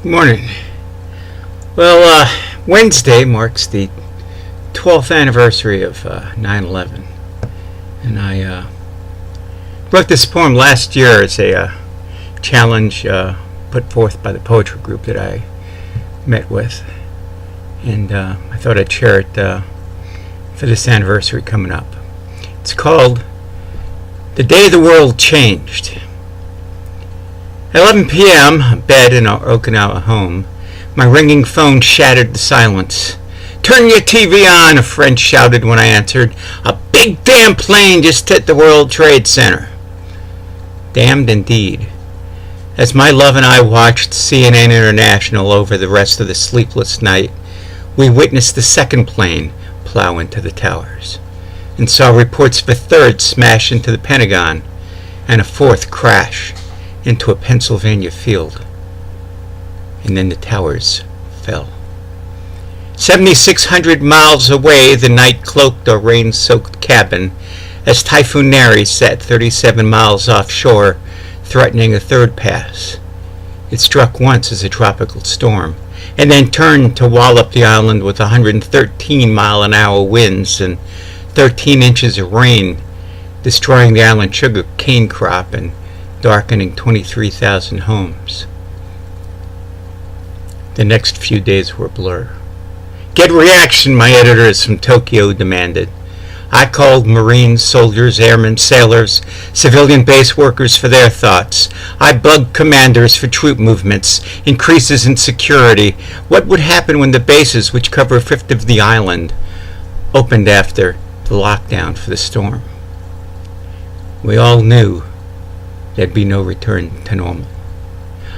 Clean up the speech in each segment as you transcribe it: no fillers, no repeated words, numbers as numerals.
Good morning. Well, Wednesday marks the 12th anniversary of 9/11, and I wrote this poem last year as a challenge put forth by the poetry group that I met with, and I thought I'd share it for this anniversary coming up. It's called "The Day the World Changed." At 11 p.m., abed in our Okinawa home, my ringing phone shattered the silence. "Turn your TV on," a friend shouted when I answered. "A big damn plane just hit the World Trade Center." Damned indeed. As my love and I watched CNN International over the rest of the sleepless night, we witnessed the second plane plow into the towers, and saw reports of a third smash into the Pentagon, and a fourth crash into a Pennsylvania field. And then the towers fell. 7,600 miles away, the night cloaked our rain-soaked cabin as Typhoon Nari sat 37 miles offshore, threatening a third pass. It struck once as a tropical storm, and then turned to wallop the island with 113-mile-an-hour winds and 13 inches of rain, destroying the island sugar cane crop and darkening 23,000 homes. The next few days were a blur. "Get reaction," my editors from Tokyo demanded. I called Marines, soldiers, airmen, sailors, civilian base workers for their thoughts. I bugged commanders for troop movements, increases in security. What would happen when the bases, which cover a fifth of the island, opened after the lockdown for the storm? We all knew there'd be no return to normal.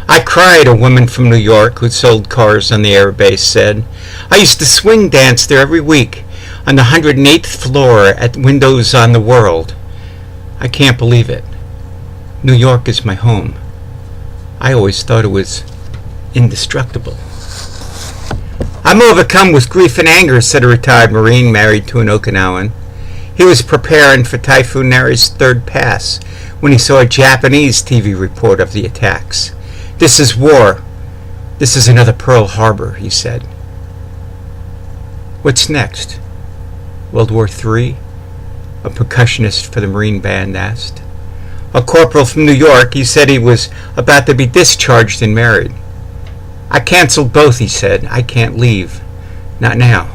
I cried, a woman from New York who sold cars on the airbase said. "I used to swing dance there every week on the 108th floor at Windows on the World. I can't believe it. New York is my home. I always thought it was indestructible." "I'm overcome with grief and anger," said a retired Marine married to an Okinawan. He was preparing for Typhoon Nari's third pass when he saw a Japanese TV report of the attacks. "This is war. This is another Pearl Harbor," he said. "What's next? World War III?" a percussionist for the Marine band asked. A corporal from New York, he said he was about to be discharged and married. "I canceled both," he said. "I can't leave. Not now.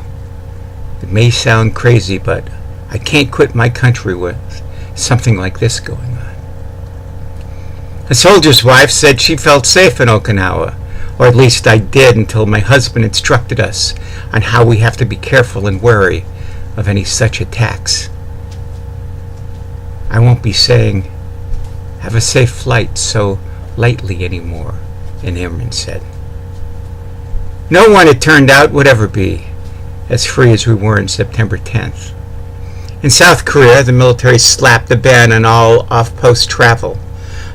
It may sound crazy, but I can't quit my country with something like this going on." A soldier's wife said she felt safe in Okinawa, or at least I did until my husband instructed us on how we have to be careful and wary of any such attacks. "I won't be saying, 'Have a safe flight' so lightly anymore," an airman said. No one, it turned out, would ever be as free as we were on September 10th. In South Korea, the military slapped a ban on all off-post travel.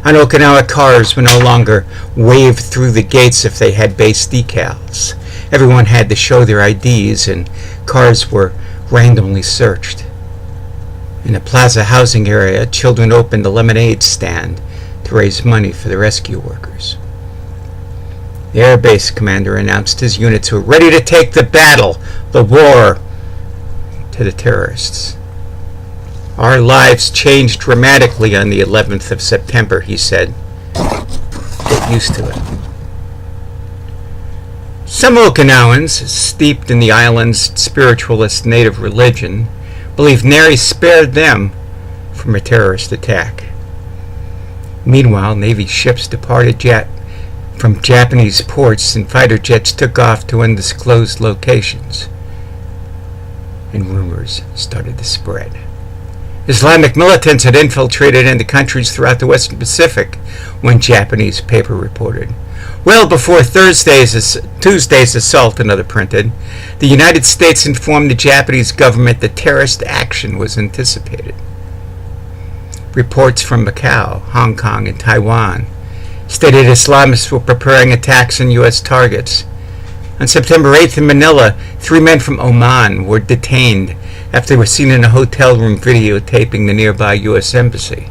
On Okinawa, cars were no longer waved through the gates if they had base decals. Everyone had to show their IDs, and cars were randomly searched. In the Plaza housing area, children opened a lemonade stand to raise money for the rescue workers. The air base commander announced his units were ready to take the battle, the war, to the terrorists. "Our lives changed dramatically on the 11th of September, he said. "Get used to it." Some Okinawans, steeped in the island's spiritualist native religion, believe Nari spared them from a terrorist attack. Meanwhile, Navy ships departed from Japanese ports and fighter jets took off to undisclosed locations. And rumors started to spread. Islamic militants had infiltrated into countries throughout the Western Pacific, one Japanese paper reported. Well before Tuesday's assault, another printed, the United States informed the Japanese government that terrorist action was anticipated. Reports from Macau, Hong Kong, and Taiwan stated Islamists were preparing attacks on U.S. targets. On September 8th in Manila, 3 men from Oman were detained after they were seen in a hotel room videotaping the nearby U.S. Embassy.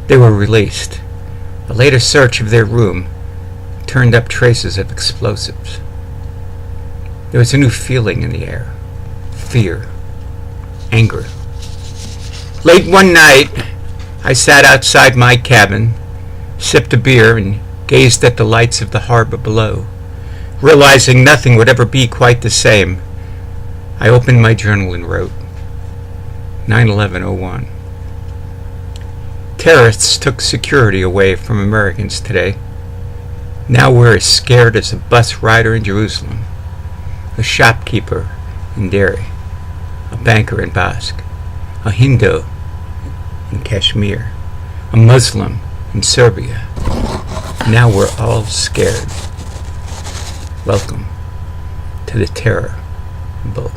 They were released. A later search of their room turned up traces of explosives. There was a new feeling in the air. Fear. Anger. Late one night, I sat outside my cabin, sipped a beer, and gazed at the lights of the harbor below. Realizing nothing would ever be quite the same, I opened my journal and wrote, 9/11/01. Terrorists took security away from Americans today. Now we're as scared as a bus rider in Jerusalem, a shopkeeper in Derry, a banker in Basque, a Hindu in Kashmir, a Muslim in Serbia. Now we're all scared. Welcome to the terror boat.